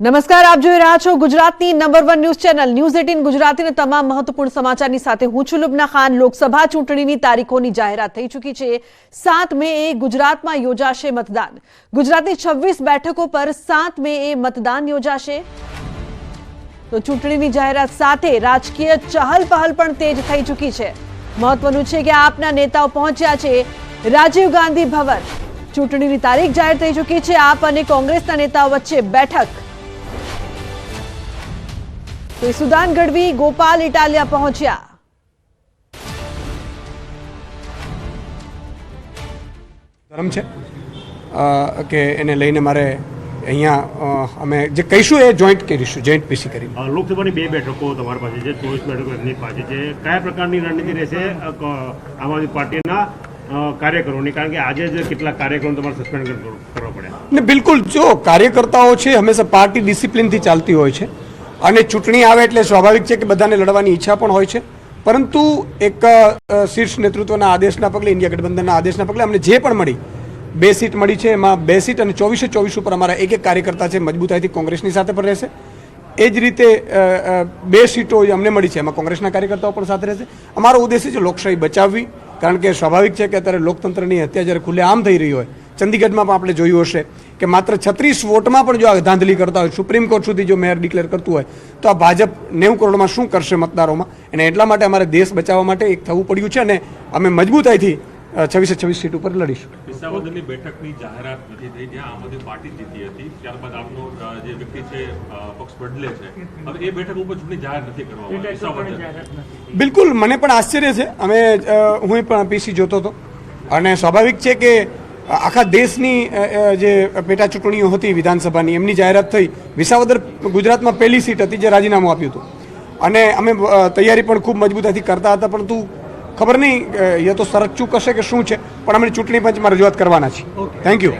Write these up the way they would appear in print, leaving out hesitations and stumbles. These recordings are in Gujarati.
નમસ્કાર, આપ જોઈ રહ્યા છો ગુજરાતની નંબર 1 ન્યૂઝ ચેનલ ન્યૂઝ 18 ગુજરાતીના તમામ મહત્વપૂર્ણ સમાચારની સાથે હું છું લુબના ખાન। લોકસભા ચૂંટણીની તારીખોની જાહેરાત થઈ ચૂકી છે। 7 મે એ ગુજરાતમાં યોજાશે મતદાન। ગુજરાતની 26 બેઠકો પર 7 મે એ મતદાન યોજાશે। તો ચૂંટણીની જાહેરાત સાથે રાજકીય ચહલપહલ પણ તેજ થઈ ચૂકી છે। મહત્વનું છે કે આપના નેતાઓ પહોંચ્યા છે રાજીવ ગાંધી ભવન। ચૂંટણીની તારીખ જાહેર થઈ ચૂકી છે। આપ અને કોંગ્રેસના નેતાઓ વચ્ચે બેઠક। તો સુદાન ગઢવી ગોપાલ ઇટાલિયા પહોંચ્યા। ધર્મ છે કે એને લઈને મારે અહીંયા અમે જે કહીશું એ જોઈન્ટ કરીશું, જોઈન્ટ પીસી કરી। લોકસભાની 2 બેઠકો તમારી પાસે છે, 24 બેઠકો એમની પાસે છે। કયા પ્રકારની રણનીતિ રહેશે આમ આદમી પાર્ટીના કાર્યકરોની? કારણ કે આજે જ કેટલાક કાર્યક્રમ તમારે સસ્પેન્ડ કરવા પડ્યા ને। બિલકુલ, જો કાર્યકર્તાઓ છે હંમેશા પાર્ટી ડિસિપ્લિનથી ચાલતી હોય છે અને ચૂંટણી આવે એટલે સ્વાભાવિક છે કે બધાને લડવાની ઈચ્છા પણ હોય છે, પરંતુ એક શીર્ષ નેતૃત્વના આદેશના પગલે, ઇન્ડિયા ગઠબંધનના આદેશના પગલે અમને જે પણ મળી 2 સીટ મળી છે, એમાં 2 સીટ અને 24 ઉપર અમારા એક કાર્યકર્તા છે મજબૂતાઈથી કોંગ્રેસની સાથે પણ રહેશે। એ જ રીતે 2 સીટો અમને મળી છે, એમાં કોંગ્રેસના કાર્યકર્તાઓ પણ સાથે રહેશે। અમારો ઉદ્દેશ્ય છે લોકશાહી બચાવવી, કારણ કે સ્વાભાવિક છે કે અત્યારે લોકતંત્રની હત્યા જ્યારે ખુલ્લેઆમ થઈ રહી હોય, ચંદીગઢમાં પણ આપણે જોયું હશે કે માત્ર 36 વોટમાં પણ જો આ ધાંધલી કરતા હોય, સુપ્રીમ કોર્ટ સુધી જો મેયર ડિક્લેર કરતું હોય, તો આ ભાજપ 90 કરોડમાં શું કરશે મતદારોમાં? અને એટલા માટે અમારે દેશ બચાવવા માટે એક થવું પડ્યું છે અને અમે મજબૂતાઈથી 26 સીટ ઉપર લડીશું। વિસાવદરની બેઠકની જાહેરાત નથી થઈ, જ્યાં આમ આદમી પાર્ટી જીતી હતી, ત્યારબાદ આપનો જે વ્યક્તિ છે પક્ષ બદલે છે, હવે એ બેઠક ઉપર ચૂંટણી જાહેર નથી કરવામાં। બિલકુલ, મને પણ આશ્ચર્ય છે। હું પણ પીસી જોતો હતો અને સ્વાભાવિક છે કે આખા દેશની જે પેટા ચૂંટણીઓ હતી વિધાનસભાની, એમની જાહેરાત થઈ। વિસાવદર ગુજરાતમાં પહેલી સીટ હતી જે રાજીનામું આપ્યું હતું અને અમે તૈયારી પણ ખૂબ મજબૂતાઈથી કરતા હતા, પરંતુ ખબર નહીં એ તો શરત ચૂક હશે કે શું છે, પણ અમે ચૂંટણી પંચમાં રજૂઆત કરવાના છીએ। Thank you.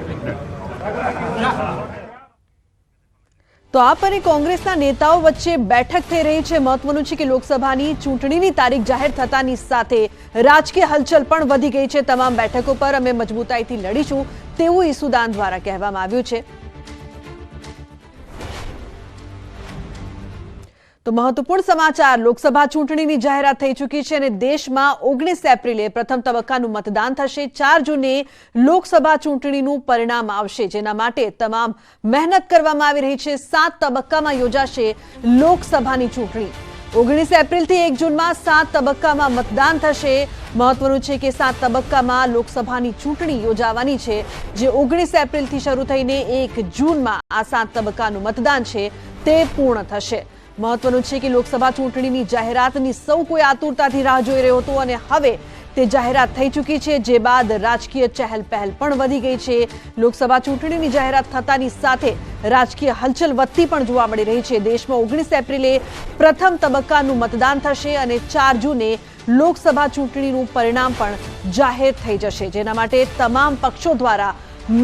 તો આપ અને કોંગ્રેસના નેતાઓ વચ્ચે બેઠક થઈ રહી છે। મહત્વનું છે કે લોકસભાની ચૂંટણીની તારીખ જાહેર થતાની સાથે રાજકીય હલચલ પણ વધી ગઈ છે। તમામ બેઠકો પર અમે મજબૂતાઈથી લડીશું તેવું ઈસુદાન દ્વારા કહેવામાં આવ્યું છે। તો મહત્વપૂર્ણ સમાચાર, લોકસભા ચૂંટણીની જાહેરાત થઈ ચૂકી છે અને દેશમાં 19 એપ્રિલે પ્રથમ તબક્કાનું મતદાન થશે। 4 જૂને લોકસભા ચૂંટણીનું પરિણામ આવશે, જેના માટે તમામ મહેનત કરવામાં આવી રહી છે। 7 તબક્કામાં યોજાશે લોકસભાની ચૂંટણી। 19 એપ્રિલથી 1 જૂનમાં 7 તબક્કામાં મતદાન થશે। મહત્વનું છે કે 7 તબક્કામાં લોકસભાની ચૂંટણી યોજાવાની છે, જે 19 એપ્રિલથી શરૂ થઈને 1 જૂનમાં આ 7 તબક્કાનું મતદાન છે તે પૂર્ણ થશે। મહત્વનું છે કે લોકસભા ચૂંટણીની જાહેરાતની સૌ કોઈ આતુરતાથી રાહ જોઈ રહ્યો હતો અને હવે તે જાહેરાત થઈ ચૂકી છે, જે બાદ રાજકીય ચહેલપહેલ પણ વધી ગઈ છે। લોકસભા ચૂંટણીની જાહેરાત થતાની સાથે રાજકીય હલચલ વધતી પણ જોવા મળી રહી છે। દેશમાં 19 એપ્રિલે પ્રથમ તબક્કાનું મતદાન થશે અને 4 જૂને લોકસભા ચૂંટણીનું પરિણામ પણ જાહેર થઈ જશે, જેના માટે તમામ પક્ષો દ્વારા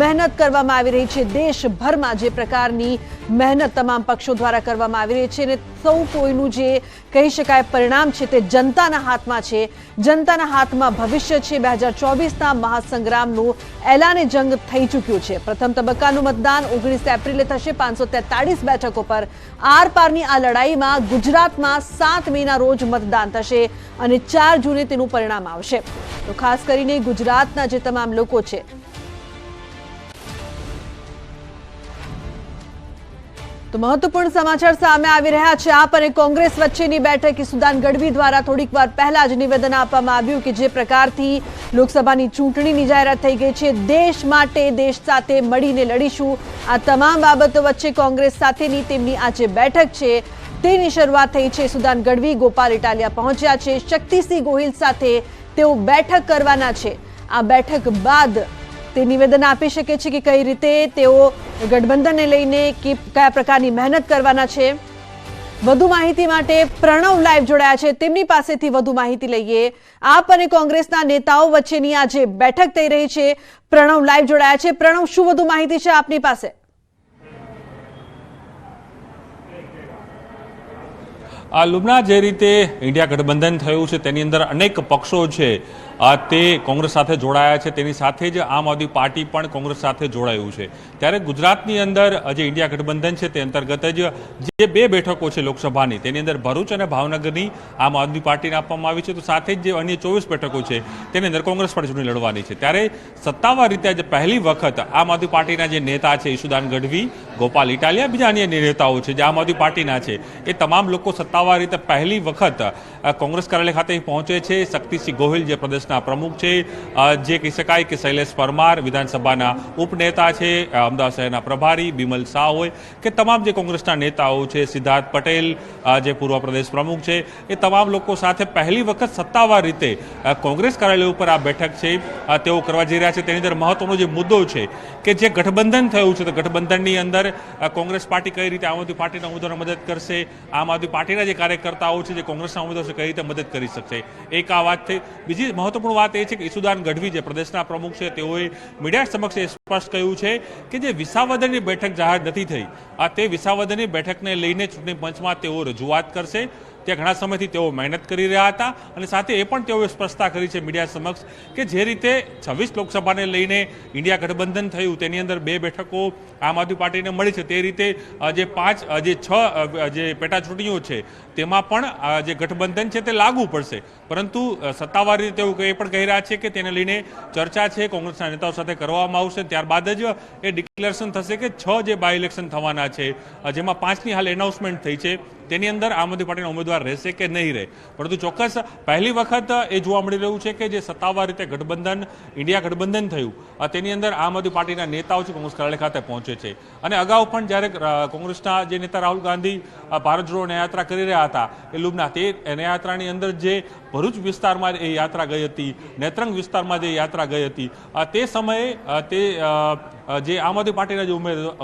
મહેનત કરવામાં આવી રહી છે। દેશભરમાં જે પ્રકારની મહેનત તમામ પક્ષો દ્વારા કરવામાં આવી રહી છે અને સૌ કોઈનું જે કહી શકાય પરિણામ છે તે જનતાના હાથમાં છે। જનતાના હાથમાં ભવિષ્ય છે। 2024ના મહાસંગ્રામનું એલાને જંગ થઈ ચૂક્યું છે। પ્રથમ તબક્કાનું મતદાન 19 એપ્રિલે થશે। 543 બેઠકો પર આર પારની આ લડાઈમાં ગુજરાતમાં 7 મેના રોજ મતદાન થશે અને 4 જૂને તેનું પરિણામ આવશે। તો ખાસ કરીને ગુજરાતના જે તમામ લોકો છે, તો મહત્વપૂર્ણ સમાચાર સામે આવી રહ્યા છે। આપ અને કોંગ્રેસ વચ્ચેની બેઠક સુદાન ગઢવી દ્વારા થોડીક વાર પહેલા જ નિવેદન આપવામાં આવ્યું કે જે પ્રકારથી લોકસભાની ચૂંટણીની જાહેરાત થઈ ગઈ છે, દેશ માટે દેશ સાથે મળીને લડીશું। આ તમામ બાબતો વચ્ચે કોંગ્રેસ સાથેની તેમની આ જે બેઠક છે તેની શરૂઆત થઈ છે। સુદાન ગઢવી ગોપાલ ઇટાલિયા પહોંચ્યા છે। શક્તિસિંહ ગોહિલ સાથે તેઓ બેઠક કરવાના છે। આ બેઠક બાદ તે નિવેદન આપી શકે છે કે કઈ રીતે તેઓ ગઠબંધનને લઈને કયા પ્રકારની મહેનત કરવાના છે। વધુ માહિતી માટે પ્રણવ લાઈવ જોડાયા છે, તેમની પાસેથી વધુ માહિતી લઈએ। આપ અને કોંગ્રેસના નેતાઓ વચ્ચેની આ જે બેઠક થઈ રહી છે, પ્રણવ લાઈવ જોડાયા છે। પ્રણવ, શું વધુ માહિતી છે આપની પાસે? લુબના જે રીતે ઇન્ડિયા ગઠબંધન થયું છે તેની અંદર અનેક પક્ષો છે તે કોંગ્રેસ સાથે જોડાયા છે, તેની સાથે જ આમ આદમી પાર્ટી પણ કોંગ્રેસ સાથે જોડાયું છે. ત્યારે ગુજરાતની અંદર જે ઇન્ડિયા ગઠબંધન છે તે અંતર્ગત જ જે 2 બેઠકો છે લોકસભાની, તેની અંદર ભરૂચ અને ભાવનગરની આમ આદમી પાર્ટીને આપવામાં આવી છે, તો સાથે જ જે અન્ય 24 બેઠકો છે તેની અંદર કોંગ્રેસ પણ ચૂંટણી લડવાની છે. ત્યારે સત્તાવાર રીતે આજે પહેલી વખત આમ આદમી પાર્ટીના જે નેતા છે ઈશુદાન ગઢવી, ગોપાલ ઇટાલિયા, બીજા અન્ય નેતાઓ છે જે આમ આદમી પાર્ટીના છે, એ તમામ લોકો સત્તાવાર રીતે પહેલી વખત કોંગ્રેસ કાર્યાલય ખાતે પહોંચે છે. શક્તિસિંહ ગોહિલ જે પ્રદેશના પ્રમુખ છે, જે કહી શકાય કે શૈલેષ પરમાર વિધાનસભાના ઉપનેતા છે, અમદાવાદ શહેરના પ્રભારી બિમલ શાહ હોય કે તમામ જે કોંગ્રેસના નેતાઓ છે, સિદ્ધાર્થ પટેલ જે પૂર્વ પ્રદેશ પ્રમુખ છે, એ તમામ લોકો સાથે પહેલી વખત સત્તાવાર રીતે કોંગ્રેસ કાર્યાલય ઉપર આ બેઠક છે તેઓ કરવા જઈ રહ્યા છે. તેની અંદર મહત્વનો જે મુદ્દો છે કે જે ગઠબંધન થયું છે, તો ગઠબંધનની અંદર કોંગ્રેસ પાર્ટી કઈ રીતે આમ આદમી પાર્ટીના ઉમેદવારોને મદદ કરશે, આમ આદમી પાર્ટીના જે કાર્યકર્તાઓ છે જે કોંગ્રેસના ઉમેદવારો છે કઈ રીતે મદદ કરી શકશે, એક આ વાત થઈ. બીજી મહત્વપૂર્ણ વાત એ છે કે ઈશુદાન ગઢવી જે પ્રદેશના પ્રમુખ છે તેઓએ મીડિયા સમક્ષ એ સ્પષ્ટ કહ્યું છે કે જે વિસાવદરની બેઠક જાહેર નથી થઈ, તે વિસાવદરની બેઠકને લઈને ચૂંટણી પંચમાં તેઓ રજૂઆત કરશે. ત્યાં ઘણા સમયથી તેઓ મહેનત કરી રહ્યા હતા અને સાથે એ પણ તેઓએ સ્પષ્ટતા કરી છે મીડિયા સમક્ષ કે જે રીતે 26 લોકસભાને લઈને ઇન્ડિયા ગઠબંધન થયું તેની અંદર 2 બેઠકો આમ આદમી પાર્ટીને મળી છે, તે રીતે જે 6 જે પેટા ચૂંટણીઓ છે તેમાં પણ જે ગઠબંધન છે તે લાગુ પડશે. પરંતુ સત્તાવાર રીતે તેઓ એ પણ કહી રહ્યા છે કે તેને લઈને ચર્ચા છે કોંગ્રેસના નેતાઓ સાથે કરવામાં આવશે, ત્યારબાદ જ એ ડિક્લેરેશન થશે કે 6 જે બાય ઇલેક્શન થવાના છે, જેમાં 5ની હાલ એનાઉન્સમેન્ટ થઈ છે, તેની અંદર આમ આદમી પાર્ટીના ઉમેદવાર રહેશે કે નહીં રહે. પરંતુ ચોક્કસ પહેલી વખત એ જોવા મળી રહ્યું છે કે જે સત્તાવાર રીતે ગઠબંધન ઇન્ડિયા ગઠબંધન થયું તેની અંદર આમ આદમી પાર્ટીના નેતાઓ છે કોંગ્રેસ કાર્યાલય ખાતે પહોંચે છે. અને અગાઉ પણ જ્યારે કોંગ્રેસના જે નેતા રાહુલ ગાંધી ભારત જોડો ન્યાયાત્રા કરી રહ્યા હતા એ લુબના, તે ન્યાયાત્રાની અંદર જે ભરૂચ વિસ્તારમાં એ યાત્રા ગઈ હતી, નેત્રંગ વિસ્તારમાં જે યાત્રા ગઈ હતી, તે સમયે તે જે આમ આદમી પાર્ટીના જે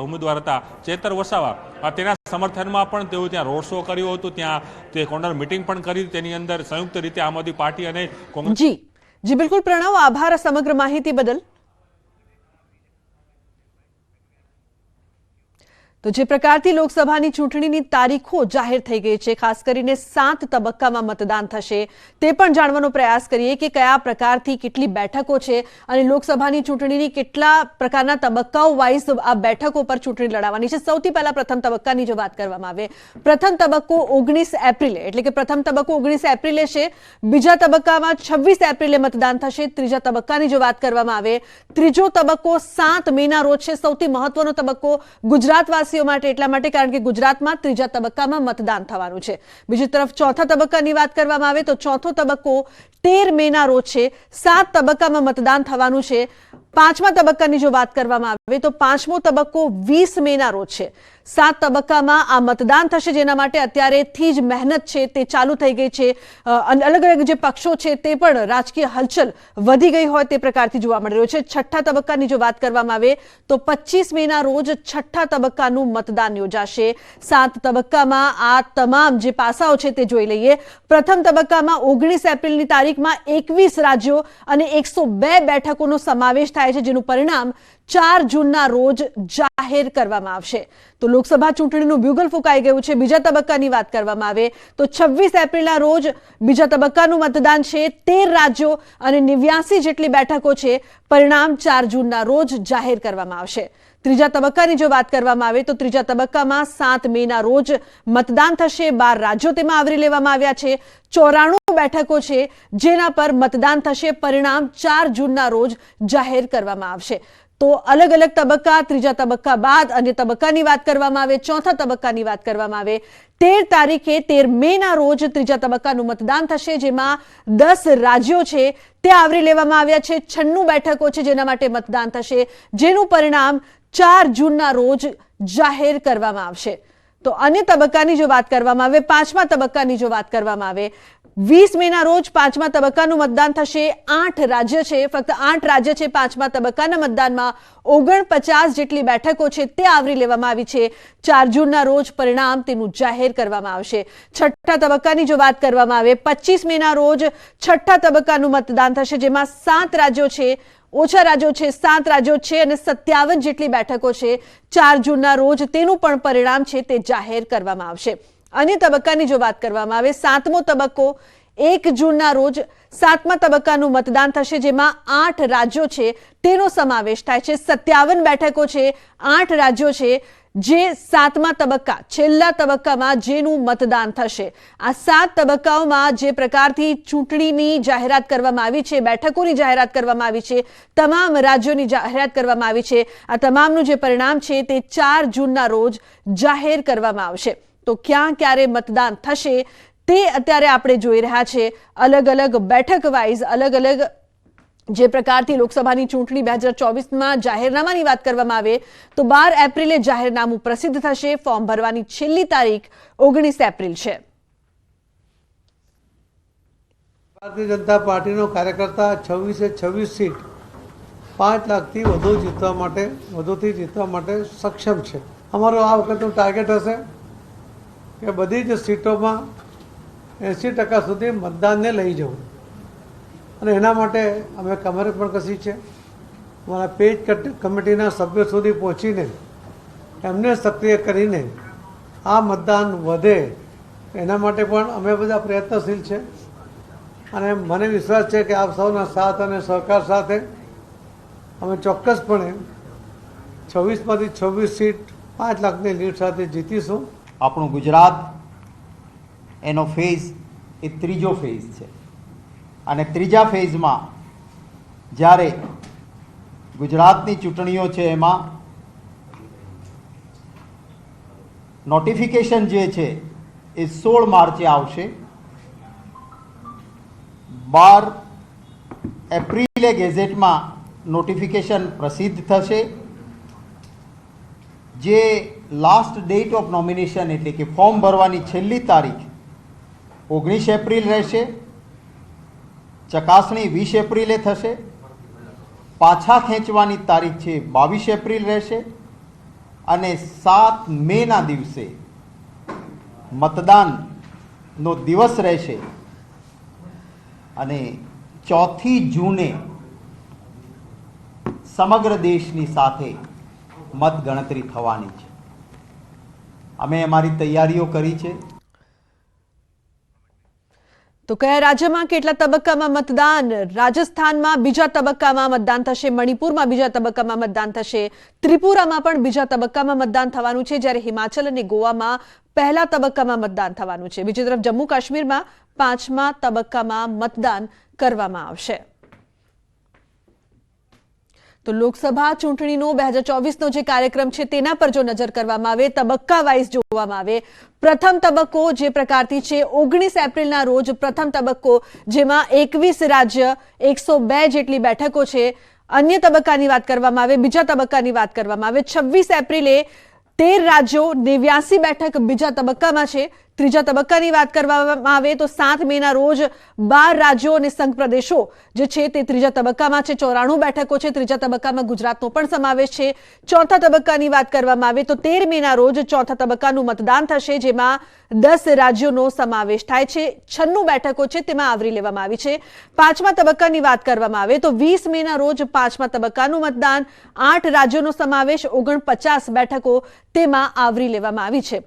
ઉમેદવાર હતા ચેતર વસાવા, તેના સમર્થનમાં પણ તેઓ ત્યાં રોડ શો કર્યો હતો, ત્યાં તે કોર્નર મીટિંગ પણ કરી. તેની અંદર સંયુક્ત રીતે આમ આદમી પાર્ટી અને કોંગ્રેસ. જી બિલકુલ પ્રણવ, આભાર સમગ્ર માહિતી બદલ. તો જે પ્રકારથી લોકસભાની ચૂંટણીની તારીખો જાહેર થઈ ગઈ છે, ખાસ કરીને 7 તબક્કામાં મતદાન થશે, તે પણ જાણવાનો પ્રયાસ કરીએ કે કયા પ્રકારથી કેટલી બેઠકો છે અને લોકસભાની ચૂંટણીની કેટલા પ્રકારના તબક્કાઓ વાઇઝ આ બેઠકો પર ચૂંટણી લડાવવાની છે. સૌથી પહેલા પ્રથમ તબક્કાની જો વાત કરવામાં આવે, પ્રથમ તબક્કો 19 એપ્રિલે, એટલે કે પ્રથમ તબક્કો 19 એપ્રિલે છે, બીજા તબક્કામાં 26 એપ્રિલે મતદાન થશે. ત્રીજા તબક્કાની જો વાત કરવામાં આવે, ત્રીજો તબક્કો 7 મેના રોજ છે. સૌથી મહત્વનો તબક્કો ગુજરાતવાસી માટે એટલા માટે કારણ કે ગુજરાતમાં ત્રીજા તબક્કામાં મતદાન થવાનું છે. બીજી તરફ ચોથા તબક્કાની વાત કરવામાં આવે તો ચોથો તબક્કો 13 મેના રોજ છે. 7 તબક્કામાં મતદાન થવાનું છે. પાંચમા તબક્કાની જો વાત કરવામાં આવે તો પાંચમો તબક્કો 20 મેના રોજ છે. 7 તબક્કામાં આ મતદાન થશે, જેના માટે અત્યારેથી જ મહેનત છે તે ચાલુ થઈ ગઈ છે. અલગ અલગ જે પક્ષો છે તે પણ રાજકીય હલચલ વધી ગઈ હોય તે પ્રકારથી જોવા મળી રહ્યું છે. છઠ્ઠા તબક્કાની જો વાત કરવામાં આવે તો 25 મેના રોજ છઠ્ઠા તબક્કાનું મતદાન યોજાશે. 7 તબક્કામાં આ તમામ જે પાસાઓ છે તે જોઈ લઈએ. પ્રથમ તબક્કામાં 19 એપ્રિલની તારીખમાં 21 રાજ્યો અને 102 બેઠકોનો સમાવેશ થાય છે, જેનું પરિણામ 4 જૂનના રોજ જાહેર કરવામાં આવશે. તો લોકસભા ચૂંટણીનું બ્યુગલ ફૂંકાઈ ગયું છે. બીજા તબક્કાની વાત કરવામાં આવે તો 26 એપ્રિલના રોજ બીજા તબક્કાનું મતદાન છે. 13 રાજ્યો અને 89 જેટલી બેઠકો છે. પરિણામ 4 જૂનના રોજ જાહેર કરવામાં આવશે. ત્રીજા તબક્કાની જો વાત કરવામાં આવે તો ત્રીજા તબક્કામાં 7 મેના રોજ મતદાન થશે. 12 રાજ્યો તેમાં આવરી લેવામાં આવ્યા છે. 94 બેઠકો છે જેના પર મતદાન થશે. પરિણામ 4 જૂનના રોજ જાહેર કરવામાં આવશે. તો અલગ અલગ તબક્કા, ત્રીજા તબક્કા બાદ અન્ય તબક્કાની વાત કરવામાં આવે, ચોથા તબક્કાની વાત કરવામાં આવે, 13 તારીખે 13 મેના રોજ ત્રીજા તબક્કાનું મતદાન થશે, જેમાં 10 રાજ્યો છે તે આવરી લેવામાં આવ્યા છે. 96 બેઠકો છે જેના માટે મતદાન થશે, જેનું પરિણામ 4 જૂનના રોજ જાહેર કરવામાં આવશે. તો અન્ય તબક્કાની જો વાત કરવામાં આવે, પાંચમા તબક્કાની જો વાત કરવામાં આવે, 20 મેના રોજ પાંચમા તબક્કાનું મતદાન થશે. 8 રાજ્ય છે, ફક્ત 8 રાજ્ય છે પાંચમા તબક્કાના મતદાનમાં. 49 જેટલી બેઠકો છે તે આવરી લેવામાં આવી છે. 4 જૂનના રોજ પરિણામ તેનું જાહેર કરવામાં આવશે. છઠ્ઠા તબક્કાની જો વાત કરવામાં આવે, 25 મેના રોજ છઠ્ઠા તબક્કાનું મતદાન થશે, જેમાં 7 રાજ્યો છે, ઓછા રાજ્યો છે, 7 રાજ્યો છે અને 57 જેટલી બેઠકો છે. 4 જૂનના રોજ તેનું પણ પરિણામ છે તે જાહેર કરવામાં આવશે. અન્ય તબક્કાની જો વાત કરવામાં આવે, 7મો તબક્કો 1 જૂનના રોજ 7મા તબક્કાનું મતદાન થશે, જેમાં 8 રાજ્યો છે તેનો સમાવેશ થાય છે. 57 બેઠકો છે, 8 રાજ્યો છે જે 7મા તબક્કા છેલ્લા તબક્કામાં જેનું મતદાન થશે. આ 7 તબક્કાઓમાં જે પ્રકારથી ચૂંટણીની જાહેરાત કરવામાં આવી છે, બેઠકોની જાહેરાત કરવામાં આવી છે, તમામ રાજ્યોની જાહેરાત કરવામાં આવી છે, આ તમામનું જે પરિણામ છે તે 4 જૂનના રોજ જાહેર કરવામાં આવશે. તો ક્યાં ક્યારે મતદાન થશે તે અત્યારે આપણે જોઈ રહ્યા છે. અલગ અલગ બેઠક વાઇઝ અલગ અલગ જે પ્રકારથી લોકસભાની ચૂંટણી 2024માં જાહેરનામાની વાત કરવામાં આવે તો 12 એપ્રિલે જાહેરનામું પ્રસિદ્ધ થશે. ફોર્મ ભરવાની છેલ્લી તારીખ 19 એપ્રિલ છે. ભારતીય જનતા પાર્ટીનો કાર્યકર્તા 26 સીટ 5 લાખથી વધુથી જીતવા માટે સક્ષમ છે. અમારો આ વખતનું ટાર્ગેટ હશે કે બધી જ સીટોમાં 80% સુધી મતદાનને લઈ જવું, અને એના માટે અમે કમર પણ કસી છે. અમારા પેજ કમિટીના સભ્યો સુધી પહોંચીને એમને સક્રિય કરીને આ મતદાન વધે એના માટે પણ અમે બધા પ્રયત્નશીલ છે. અને મને વિશ્વાસ છે કે આપ સૌના સાથ અને સહકાર સાથે અમે ચોક્કસપણે 26માંથી 26 સીટ 5 લાખની લીડ સાથે જીતીશું. આપણું ગુજરાત એનો ફેઝ એ ત્રીજો ફેઝ છે, અને ત્રીજા ફેઝમાં જ્યારે ગુજરાતની ચૂંટણીઓ છે એમાં નોટિફિકેશન જે છે એ 16 માર્ચે આવશે. 12 એપ્રિલે ગેઝેટમાં નોટિફિકેશન પ્રસિદ્ધ થશે. જે લાસ્ટ ડેટ ઓફ નોમિનેશન એટલે કે ફોર્મ ભરવાની છેલ્લી તારીખ 19 એપ્રિલ રહેશે. ચકાસણી 20 એપ્રિલે થશે. પાછા ખેંચવાની તારીખ છે 22 એપ્રિલ રહેશે. અને 7 મેના દિવસે મતદાનનો દિવસ રહેશે. અને 4 જૂને સમગ્ર દેશની સાથે મતગણતરી થવાની છે. અમે અમારી તૈયારીઓ કરી છે. તો કયા રાજ્યમાં કેટલા તબક્કામાં મતદાન? રાજસ્થાનમાં બીજા તબક્કામાં મતદાન થશે, મણિપુરમાં બીજા તબક્કામાં મતદાન થશે, ત્રિપુરામાં પણ બીજા તબક્કામાં મતદાન થવાનું છે, જ્યારે હિમાચલ અને ગોવામાં પહેલા તબક્કામાં મતદાન થવાનું છે. બીજી તરફ જમ્મુ કાશ્મીરમાં 5મા તબક્કામાં મતદાન કરવામાં આવશે. તો લોકસભા ચૂંટણીનો 2024નો જે કાર્યક્રમ છે તેના પર જો નજર કરવામાં આવે, તબક્કા વાઇઝ જોવામાં આવે, પ્રથમ તબક્કો જે પ્રકારથી છે 19 એપ્રિલના રોજ પ્રથમ તબક્કો, જેમાં 21 રાજ્ય 102 જેટલી બેઠકો છે. અન્ય તબક્કાની વાત કરવામાં આવે, બીજા તબક્કાની વાત કરવામાં આવે, 26 એપ્રિલે 13 રાજ્યો 89 બેઠક બીજા તબક્કામાં છે. ત્રીજા તબક્કાની વાત કરવામાં આવે તો 7 મેના રોજ 12 રાજ્યો અને સંઘ પ્રદેશો જે છે તે ત્રીજા તબક્કામાં છે. 94 બેઠકો છે. ત્રીજા તબક્કામાં ગુજરાતનો પણ સમાવેશ છે. ચોથા તબક્કાની વાત કરવામાં આવે તો 13 મેના રોજ ચોથા તબક્કાનું મતદાન થશે, જેમાં 10 રાજ્યોનો સમાવેશ થાય છે. 96 બેઠકો છે તેમાં આવરી લેવામાં આવી છે. પાંચમા તબક્કાની વાત કરવામાં આવે તો 20 મેના રોજ પાંચમા તબક્કાનું મતદાન, 8 રાજ્યોનો સમાવેશ, 49 બેઠકો તેમાં આવરી લેવામાં આવી છે.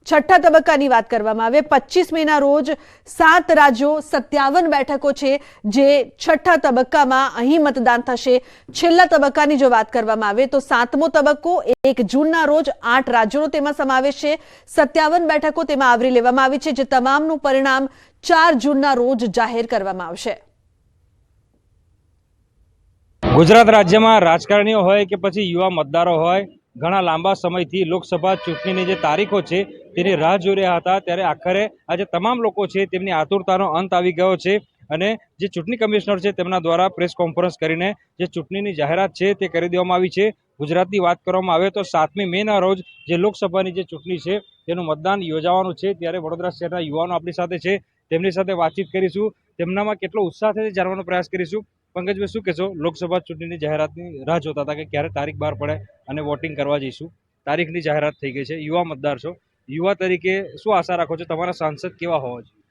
છઠ્ઠા તબક્કાની વાત કરવામાં આવે 25 મેના રોજ 7 રાજ્યો 57 બેઠકો છે જે છઠ્ઠા તબક્કામાં અહીં મતદાન થશે. છેલ્લા તબક્કાની જો વાત કરવામાં આવે તો 7મો તબક્કો 1 જૂનના રોજ 8 રાજ્યોનો તેમાં સમાવેશ છે. 57 બેઠકો તેમાં આવરી લેવામાં આવી છે, જે તમામનું પરિણામ 4 જૂનના રોજ જાહેર કરવામાં આવશે. ગુજરાત રાજ્યમાં રાજકારણીઓ હોય કે પછી યુવા મતદારો હોય, ઘણા લાંબા સમયથી લોકસભા ચૂંટણીની જે તારીખો છે તેની રાહ જોઈ રહ્યા હતા, ત્યારે આખરે આજે તમામ લોકો છે તેમની આતુરતાનો અંત આવી ગયો છે. અને જે ચૂંટણી કમિશનર છે તેમના દ્વારા પ્રેસ કોન્ફરન્સ કરીને જે ચૂંટણીની જાહેરાત છે તે કરી દેવામાં આવી છે. ગુજરાતની વાત કરવામાં આવે તો 7મી મેના રોજ જે લોકસભાની જે ચૂંટણી છે તેનું મતદાન યોજાવાનું છે. ત્યારે વડોદરા શહેરના યુવાનો આપણી સાથે છે, તેમની સાથે વાતચીત કરીશું, તેમનામાં કેટલો ઉત્સાહ છે જાણવાનો પ્રયાસ કરીશું. પંકજભાઈ, શું કહેશો? લોકસભા ચૂંટણીની જાહેરાતની રાહ જોતા હતા કે ક્યારે તારીખ બહાર પડે અને વોટિંગ કરવા જઈશું. તારીખની જાહેરાત થઈ ગઈ છે, યુવા મતદાર છો, યુવા તરીકે શું આશા રાખો છો? તમારા સાંસદ કેવા હોવા જોઈએ?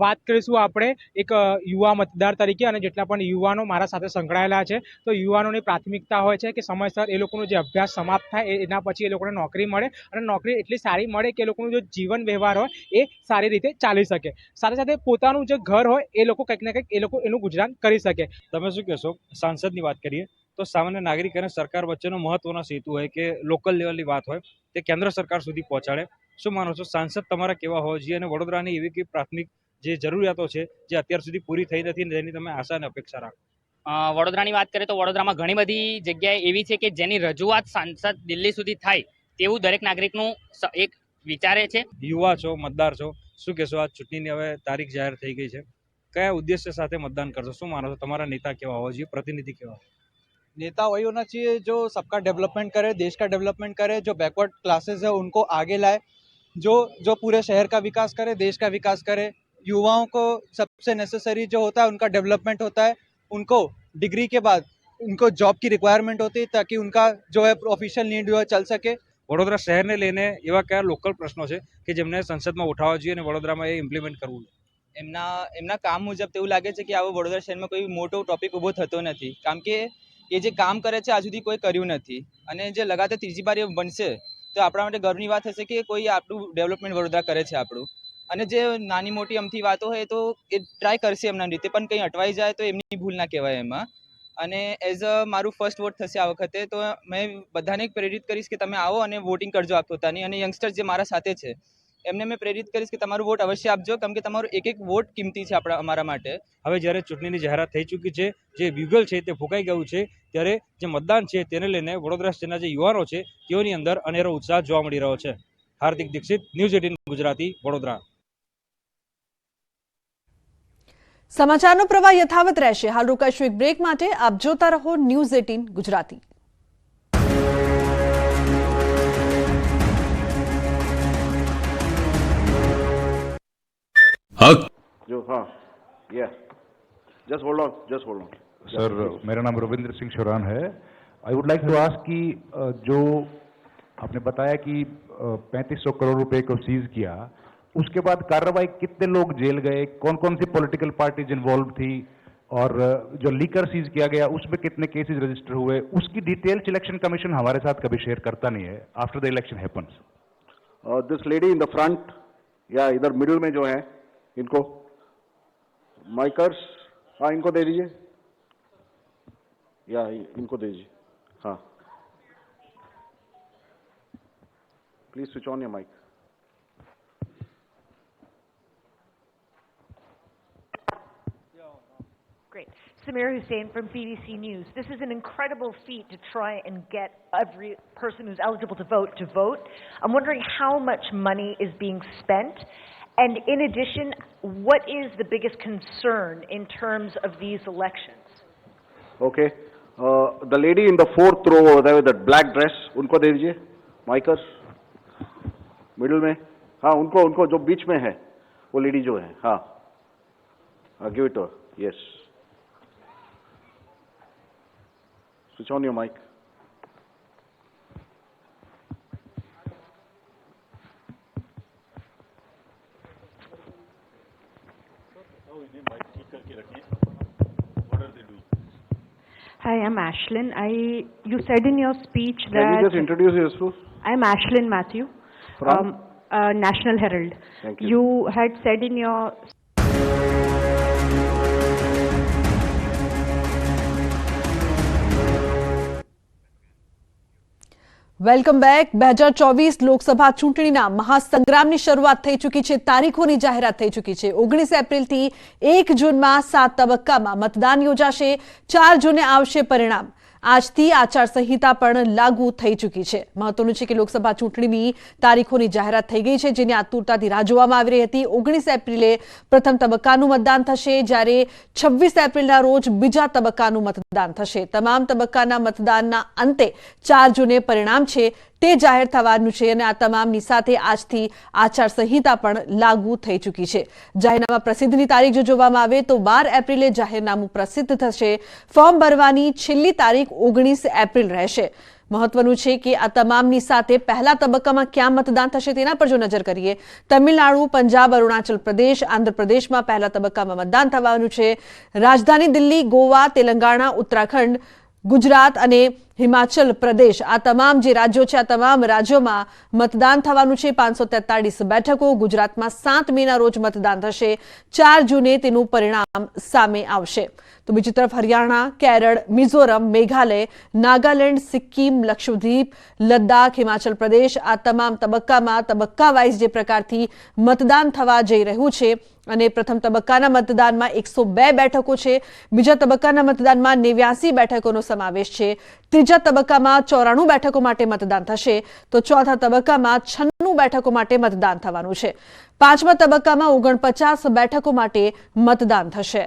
વાત કરીશું આપણે એક યુવા મતદાર તરીકે, અને જેટલા પણ યુવાનો મારા સાથે સંકળાયેલા છે તો યુવાનોની પ્રાથમિકતા હોય છે કે સમયસર એ લોકોનો જે અભ્યાસ સમાપ્ત થાય એના પછી એ લોકોને નોકરી મળે, અને નોકરી એટલી સારી મળે કે એ લોકોનું જે જીવન વ્યવહાર હોય એ સારી રીતે ચાલી શકે, સાથે સાથે પોતાનું જે ઘર હોય એ લોકો કંઈક ને કંઈક એ લોકો એનું ગુજરાન કરી શકે. તમે શું કહેશો? સાંસદની વાત કરીએ તો સામાન્ય નાગરિક અને સરકાર વચ્ચેનો મહત્વનો સેતુ હોય કે લોકલ લેવલની વાત હોય તે કેન્દ્ર સરકાર સુધી પહોંચાડે. શું માનો છો, સાંસદ તમારા કેવા હોવા જોઈએ અને વડોદરાની એવી કઈ પ્રાથમિક જે જરૂરિયાતો છે જે અત્યાર સુધી પૂરી થઈ નથી ને જેની તમે આશા અને અપેક્ષા રાખો? વડોદરાની વાત કરીએ તો વડોદરામાં ઘણી બધી જગ્યાએ એવી છે કે જેની રજૂઆત સાંસદ દિલ્હી સુધી થાય તેવું દરેક નાગરિકનું એક વિચારે છે. યુવા છો, મતદાર છો, શું કહેશો? આ ચૂંટણીની હવે તારીખ જાહેર થઈ ગઈ છે, કયા ઉદ્દેશ્ય સાથે મતદાન કરશો? શું માનો છો, તમારા નેતા કેવા હોવા જોઈએ, પ્રતિનિધિ કેવા? नेता वही होना चाहिए जो सबका डेवलपमेंट करे, देश का डेवलपमेंट करे, जो बैकवर्ड क्लासेस है उनको आगे लाए, जो पूरे शहर का विकास करे, देश का विकास करे. युवाओं को सबसे नेसेसरी जो होता है उनका डेवलपमेंट होता है. उनको डिग्री के बाद उनको जॉब की रिक्वायरमेंट होती है ताकि उनका जो है ऑफिशियल नीड जो है चल सके. વડોદરા શહેરને લઈને એવા કયા લોકલ પ્રશ્નો છે કે જેમને સંસદમાં ઉઠાવવા જોઈએ અને વડોદરામાં એ ઇમ્પ્લિમેન્ટ કરવું? એમના કામ મુજબ તો એવું લાગે છે કે આવો વડોદરા શહેરમાં કોઈ મોટો ટોપિક ઊભો થતો નથી, કારણ કે એ જે કામ કરે છે આજ સુધી કોઈ કર્યું નથી, અને જે લગાતાર ત્રીજી વાર એ બનશે તો આપણા માટે ગર્વની વાત હશે કે કોઈ આપણું ડેવલપમેન્ટ વડોદરા કરે છે આપણું. અને જે નાની મોટી અમથી વાતો હોય તો એ ટ્રાય કરશે એમના રીતે, પણ કંઈ અટવાઈ જાય તો એમની ભૂલ ના કહેવાય એમાં. અને એઝ અ મારું ફર્સ્ટ વોટ થશે આ વખતે, તો મેં બધાને પ્રેરિત કરીશ કે તમે આવો અને વોટિંગ કરજો આપ પોતાની, અને યંગસ્ટર્સ જે મારા સાથે છે એમને મેં પ્રેરિત કરીશ કે તમારું વોટ અવશ્ય આપજો, કેમ કે તમારું એક એક વોટ કિંમતી છે અમારા માટે. હવે જ્યારે ચૂંટણીની જાહેરાત થઈ ચૂકી છે, જે બ્યુગલ છે તે ફૂંકાઈ ગયું છે, ત્યારે જે મતદાન છે તેને લઈને વડોદરા શહેરના જે યુવાનો છે તેઓની અંદર અનેરો ઉત્સાહ જોવા મળી રહ્યો છે. હાર્દિક દીક્ષિત, ન્યૂઝ 18 ગુજરાતી, વડોદરા. સમાચારનો પ્રવાહ યથાવત રહેશે. હાલ રોકાઈશું એક બ્રેક માટે. આપ જોતા રહો ન્યૂઝ 18 ગુજરાતી. जो हाँ या जस्ट होल्ड ऑन सर, मेरा नाम रविंद्र सिंह शोरान है. I would like to ask कि जो आपने बताया कि 3500 करोड़ रुपए को सीज किया, उसके बाद कार्रवाई कितने लोग जेल गए, कौन कौन सी पॉलिटिकल पार्टीज इन्वॉल्व थी, और जो लीकर सीज किया गया उसमें कितने केसेस रजिस्टर हुए, उसकी डिटेल्स इलेक्शन कमीशन हमारे साथ कभी शेयर करता नहीं है after the election happens. This lady in the front या इधर मिडिल में जो है, इनको माइकर्स, हाँ इनको दे दीजिए, या इनको दे दीजिए. हाँ please switch on your mic. Great. Samir Hussain from BBC News. This is an incredible feat to try and get every person who's eligible to vote. I'm wondering how much money is being spent, and in addition, what is the biggest concern in terms of these elections? Okay. The lady in the fourth row over there with that black dress, उनको दे दीजिए माइकर्स, मिडिल में. हाँ उनको जो बीच में है वो लेडी जो है, हाँ give it to her. Yes, switch on your mic. Hi, I'm Ashlyn. You said in your speech that... Can you just introduce yourself? I'm Ashlyn Matthew. From? National Herald. Thank you. You had said in your... welcome back. 2024 Lok Sabha ચૂંટણીના મહાસંગ્રામની શરૂઆત થઈ ચૂકી છે. તારીખોની જાહેરાત થઈ ચૂકી છે. 19 એપ્રિલથી 1 જૂનમાં 7 તબક્કામાં મતદાન યોજાશે. 4 જૂને આવશે પરિણામ. આજથી આચારસંહિતા પણ લાગુ થઈ ચૂકી છે. મહત્વનું છે કે લોકસભા ચૂંટણીની તારીખોની જાહેરાત થઈ ગઈ છે, જેની આતુરતાથી રાહ જોવામાં આવી રહી હતી. 19 એપ્રિલે પ્રથમ તબક્કાનું મતદાન થશે, જ્યારે 26 એપ્રિલના રોજ બીજા તબક્કાનું મતદાન થશે. તમામ તબક્કાના મતદાનના અંતે 4 જૂને પરિણામ છે તે જાહેર થવાનું છે અને આ તમામની સાથે આજથી આચારસંહિતા પણ લાગુ થઈ ચૂકી છે. જાહેરનામા પ્રસિદ્ધની તારીખ જો જોવામાં આવે તો 12 એપ્રિલે જાહેરનામું પ્રસિદ્ધ થશે. ફોર્મ ભરવાની છેલ્લી તારીખ 19 એપ્રિલ રહેશે. મહત્વનું છે કે આ તમામની સાથે પહેલા તબક્કામાં ક્યાં મતદાન થશે તેના પર જો નજર કરીએ, તમિલનાડુ, પંજાબ, અરુણાચલ પ્રદેશ, આંધ્રપ્રદેશમાં પહેલા તબક્કામાં મતદાન થવાનું છે. રાજધાની દિલ્હી, ગોવા, તેલંગાણા, ઉત્તરાખંડ, ગુજરાત અને હિમાચલ પ્રદેશ, આ તમામ જે રાજ્યો છે આ તમામ રાજ્યોમાં મતદાન થવાનું છે. 543 બેઠકો. ગુજરાતમાં 7 મેના રોજ મતદાન થશે. 4 જૂને તેનું પરિણામ સામે આવશે. તો બીજી તરફ હરિયાણા, કેરળ, મિઝોરમ, મેઘાલય, નાગાલેન્ડ, સિક્કિમ, લક્ષદ્વીપ, લદ્દાખ, હિમાચલ પ્રદેશ, આ તમામ તબક્કામાં તબક્કા વાઇઝ જે પ્રકારથી મતદાન થવા જઈ રહ્યું છે અને પ્રથમ તબક્કાના મતદાનમાં 102 બેઠકો છે. બીજા તબક્કાના મતદાનમાં 89 બેઠકોનો સમાવેશ છે. ત્રીજા તબક્કામાં 94 બેઠકો માટે મતદાન થશે તો ચોથા તબક્કામાં 96 બેઠકો માટે મતદાન થવાનું છે. પાંચમા તબક્કામાં 49 બેઠકો માટે મતદાન થશે.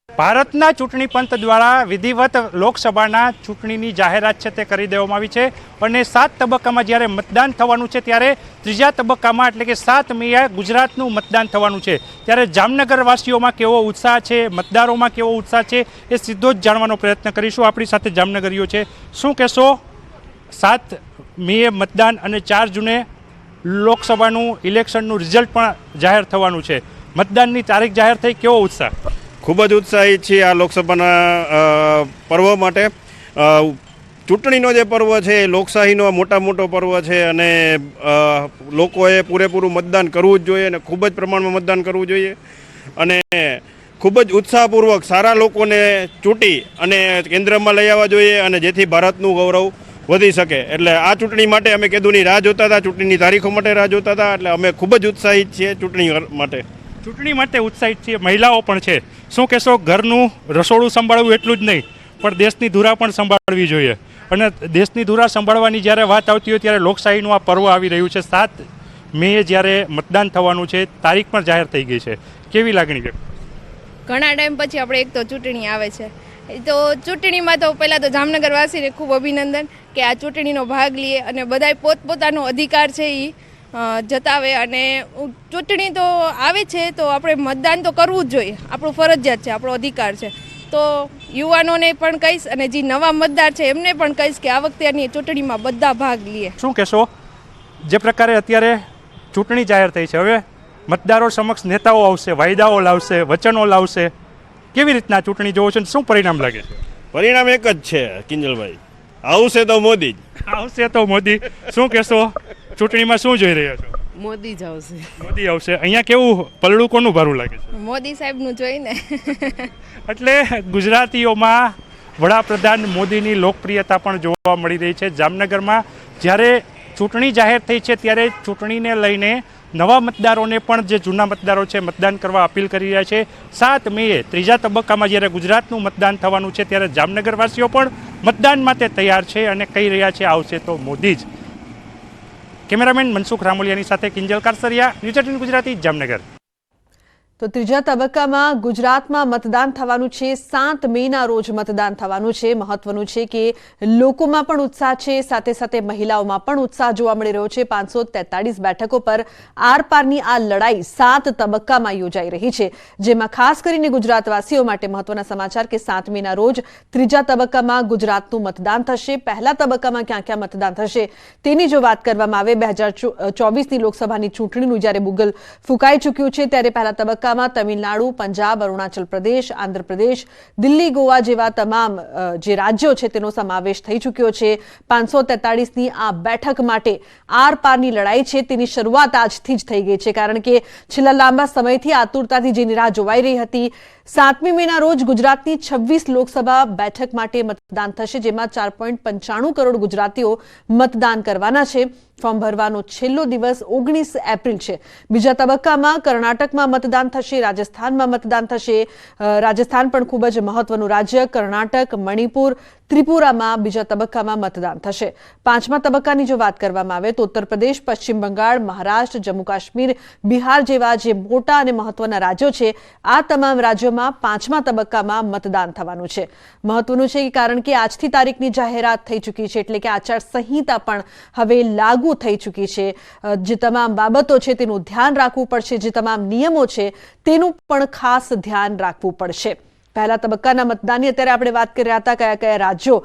ભારતના ચૂંટણી પંચ દ્વારા વિધિવત લોકસભાના ચૂંટણીની જાહેરાત છે તે કરી દેવામાં આવી છે અને 7 તબક્કામાં જ્યારે મતદાન થવાનું છે ત્યારે ત્રીજા તબક્કામાં એટલે કે 7 મેએ ગુજરાતનું મતદાન થવાનું છે. ત્યારે જામનગરવાસીઓમાં કેવો ઉત્સાહ છે, મતદારોમાં કેવો ઉત્સાહ છે એ સીધો જ જાણવાનો પ્રયત્ન કરીશું. આપણી સાથે જામનગરીઓ છે. શું કહેશો, 7 મેએ મતદાન અને 4 જૂને લોકસભાનું ઇલેક્શનનું રિઝલ્ટ પણ જાહેર થવાનું છે. મતદાનની તારીખ જાહેર થઈ, કેવો ઉત્સાહ? ખૂબ જ ઉત્સાહિત છીએ આ લોકસભાના પર્વ માટે. ચૂંટણીનો જે પર્વ છે એ લોકશાહીનો મોટો પર્વ છે અને લોકોએ પૂરેપૂરું મતદાન કરવું જ જોઈએ અને ખૂબ જ પ્રમાણમાં મતદાન કરવું જોઈએ અને ખૂબ જ ઉત્સાહપૂર્વક સારા લોકોને ચૂંટી અને કેન્દ્રમાં લઈ આવવા જોઈએ અને જેથી ભારતનું ગૌરવ વધી શકે. એટલે આ ચૂંટણી માટે અમે કેદુની રાહ જોતા હતા, ચૂંટણીની તારીખો માટે રાહ જોતા હતા. એટલે અમે ખૂબ જ ઉત્સાહિત છીએ ચૂંટણી માટે. ચૂંટણી માટે ઉત્સાહિત છીએ. મહિલાઓ પણ છે. શું કહેશો, ઘરનું રસોડું સંભાળવું એટલું જ નહીં પણ દેશની ધુરા પણ સંભાળવી જોઈએ અને દેશની ધુરા સંભાળવાની જ્યારે વાત આવતી હોય ત્યારે લોકશાહીનું આ પર્વ આવી રહ્યું છે. 7 મેએ જ્યારે મતદાન થવાનું છે, તારીખ પણ જાહેર થઈ ગઈ છે. કેવી લાગણી છે? ઘણા ટાઈમ પછી આપણે એક તો ચૂંટણી આવે છે, તો ચૂંટણીમાં તો પહેલાં તો જામનગરવાસીને ખૂબ અભિનંદન કે આ ચૂંટણીનો ભાગ લઈએ અને બધાય પોતપોતાનો અધિકાર છે એ જતાવે અને ચૂંટણી તો આવે છે તો આપણે મતદાન તો કરવું જ જોઈએ. આપણું ફરજિયાત છે, આપણો અધિકાર છે. તો યુવાનોને પણ કહીશ અને જે નવા મતદાર છે એમને પણ કહીશ કે આ વખતેની ચૂંટણીમાં બધા ભાગ લે. શું કહેશો, જે પ્રકારે અત્યારે ચૂંટણી જાહેર થઈ છે, હવે મતદારો સમક્ષ નેતાઓ આવશે, વાયદાઓ લાવશે, વચનો લાવશે, કેવી રીતના ચૂંટણી જોવો છે, શું પરિણામ લાગે છે? પરિણામ એક જ છે કિંજલભાઈ, આવશે તો મોદી જ. આવશે તો મોદી. શું કહેશો, ચૂંટણીમાં શું જોઈ રહ્યા છો? મોદી જ આવશે. મોદી આવશે. અહીંયા કેવું પલડું કોનું ભારું લાગે છે? મોદી સાહેબનું જોઈને. એટલે ગુજરાતીઓમાં વડાપ્રધાન મોદીની લોકપ્રિયતા પણ જોવા મળી રહી છે. જામનગરમાં જ્યારે ચૂંટણી જાહેર થઈ છે ત્યારે ચૂંટણીને લઈને નવા મતદારોને પણ જે જૂના મતદારો છે મતદાન કરવા અપીલ કરી રહ્યા છે. 7 મેએ ત્રીજા તબક્કામાં જ્યારે ગુજરાતનું મતદાન થવાનું છે ત્યારે જામનગરવાસીઓ પણ મતદાન માટે તૈયાર છે અને કહી રહ્યા છે આવશે તો મોદી જ. કેમેરામેન મનસુખ રામોલિયાની સાથે કિંજલ કારસરિયા, ન્યૂઝ 18 ગુજરાતી, જામનગર. તો ત્રીજા તબક્કામાં ગુજરાતમાં મતદાન થવાનું છે. 7 મેના રોજ મતદાન થવાનું છે. મહત્વનું છે કે લોકોમાં પણ ઉત્સાહ છે, સાથે સાથે મહિલાઓમાં પણ ઉત્સાહ જોવા મળી રહ્યો છે. 543 બેઠકો પર આરપારની આ લડાઈ 7 તબક્કામાં યોજાઈ રહી છે, જેમાં ખાસ કરીને ગુજરાતવાસીઓ માટે મહત્વના સમાચાર કે 7 મેના રોજ ત્રીજા તબક્કામાં ગુજરાતનું મતદાન થશે. પહેલા તબક્કામાં ક્યાં ક્યાં મતદાન થશે તેની જો વાત કરવામાં આવે, 2024ની લોકસભાની ચૂંટણીનું જ્યારે બુગલ ફૂંકાઈ ચૂક્યું છે ત્યારે પહેલા તબક્કા તમિલનાડુ, પંજાબ, અરુણાચલ પ્રદેશ, આંધ્રપ્રદેશ, દિલ્હી, ગોવા જેવા તમામ જે રાજ્યો છે તેનો સમાવેશ થઈ ચૂક્યો છે. 543ની આ બેઠક માટે આર પારની લડાઈ છે તેની શરૂઆત આજથી જ થઈ ગઈ છે, કારણ કે છેલ્લા લાંબા સમયથી આતુરતાથી જેની રાહ જોવાઈ રહી હતી. 7મી મેના રોજ ગુજરાતની 26 લોકસભા બેઠક માટે મતદાન થશે, જેમાં 4.95 કરોડ ગુજરાતીઓ મતદાન કરવાના છે ફોર્મ ભરવાનો છેલ્લો દિવસ 19 એપ્રિલ છે. બીજા તબક્કામાં કર્ણાટકમાં મતદાન થશે, રાજસ્થાનમાં મતદાન થશે. રાજસ્થાન પણ ખૂબ જ મહત્વનું રાજ્ય. કર્ણાટક, મણિપુર, ત્રિપુરામાં બીજા તબક્કામાં મતદાન થશે. પાંચમા તબક્કાની જો વાત કરવામાં આવે તો ઉત્તર પ્રદેશ, પશ્ચિમ બંગાળ, મહારાષ્ટ્ર, જમ્મુ કાશ્મીર, બિહાર જેવા જે મોટા અને મહત્વના રાજ્યો છે, આ તમામ રાજ્યોમાં પાંચમા તબક્કામાં મતદાન થવાનું છે. મહત્વનું છે કારણ કે આજથી તારીખની જાહેરાત થઈ ચૂકી છે, એટલે કે આચાર સંહિતા પણ હવે લાગુ થઈ ચૂકી છે. જે તમામ બાબતો છે તેનું ધ્યાન રાખવું પડશે, જે તમામ નિયમો છે તેનું પણ ખાસ ધ્યાન રાખવું પડશે. પહેલા તબક્કાના મતદાનની અત્યારે આપણે વાત કરી રહ્યા હતા કયા કયા રાજ્યો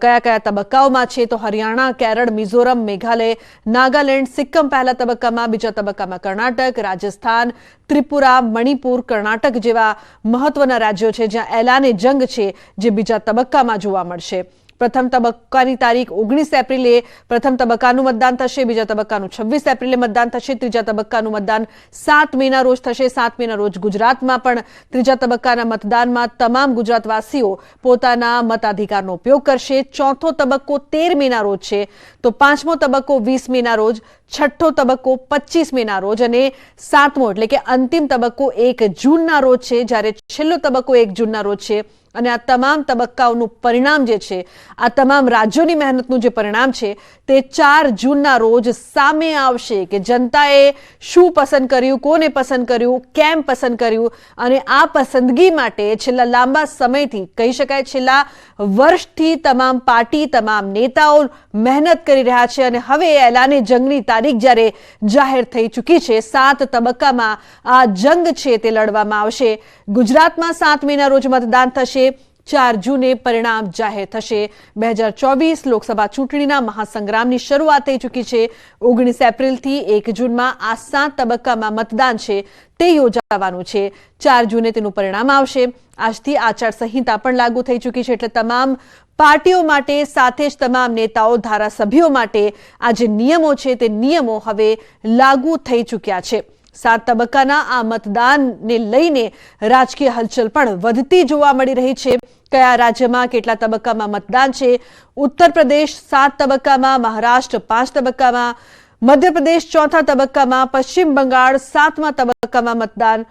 કયા કયા તબક્કાઓમાં છે, તો હરિયાણા, કેરળ, મિઝોરમ, મેઘાલય, નાગાલેન્ડ, સિક્કમ પહેલા તબક્કામાં, બીજા તબક્કામાં કર્ણાટક, રાજસ્થાન, ત્રિપુરા, મણિપુર, કર્ણાટક જેવા મહત્વના રાજ્યો છે જ્યાં એલાને જંગ છે જે બીજા તબક્કામાં જોવા મળશે. પ્રથમ તબક્કાની તારીખ 19 એપ્રિલે પ્રથમ તબક્કાનું મતદાન થશે, બીજા તબક્કાનું 26 એપ્રિલે મતદાન થશે, ત્રીજા તબક્કાનું મતદાન 7 મેના રોજ થશે. 7 મેના રોજ ગુજરાતમાં પણ ત્રીજા તબક્કાના મતદાનમાં તમામ ગુજરાતવાસીઓ પોતાના મતાધિકારનો ઉપયોગ કરશે. ચોથો તબક્કો 13 મેના રોજ છે, તો પાંચમો તબક્કો 20 મેના રોજ, છઠ્ઠો તબક્કો 25 મેના રોજ અને સાતમો એટલે કે અંતિમ તબક્કો 1 જૂનના રોજ છે, જ્યારે છેલ્લો તબક્કો 1 જૂનના રોજ છે. અને આ તમામ તબક્કાઓનું પરિણામ જે છે, આ તમામ રાજ્યોની મહેનતનું જે પરિણામ છે તે 4 જૂનના રોજ સામે આવશે કે જનતાએ શું પસંદ કર્યું, કોને પસંદ કર્યું, કેમ પસંદ કર્યું. અને આ પસંદગી માટે છેલ્લા લાંબા સમયથી, કહી શકાય છેલ્લા વર્ષથી તમામ પાર્ટી, તમામ નેતાઓ મહેનત કરી રહ્યા છે. અને હવે એલાને જંગની તારીખ જ્યારે જાહેર થઈ ચૂકી છે, 7 તબક્કામાં આ જંગ છે તે લડવામાં આવશે. ગુજરાતમાં 7 મેના રોજ મતદાન થશે, 4 જૂને પરિણામ જાહેર થશે. 2024 લોકસભા ચૂંટણીના મહાસંગ્રામની શરૂઆત થઈ ચૂકી છે. 19 એપ્રિલથી 1 જૂનમાં આ 7 તબક્કામાં મતદાન છે તે યોજાવાનું છે. 4 જૂને તેનું પરિણામ આવશે. આજથી આચાર સંહિતા પણ લાગુ થઈ ચૂકી છે, એટલે તમામ પાર્ટીઓ માટે, સાથે જ તમામ નેતાઓ, ધારાસભ્યો માટે આ જે નિયમો છે તે નિયમો હવે લાગુ થઈ ચૂક્યા છે. 7 તબક્કાના આ મતદાનને લઈને રાજકીય હલચલ પણ વધતી જોવા મળી રહી છે. કયા રાજ્યમાં કેટલા તબક્કામાં મતદાન છે? ઉત્તર પ્રદેશ 7 તબક્કામાં, મહારાષ્ટ્ર 5 તબક્કામાં, મધ્યપ્રદેશ 4થા તબક્કામાં, પશ્ચિમ બંગાળ 7મા તબક્કામાં મતદાન,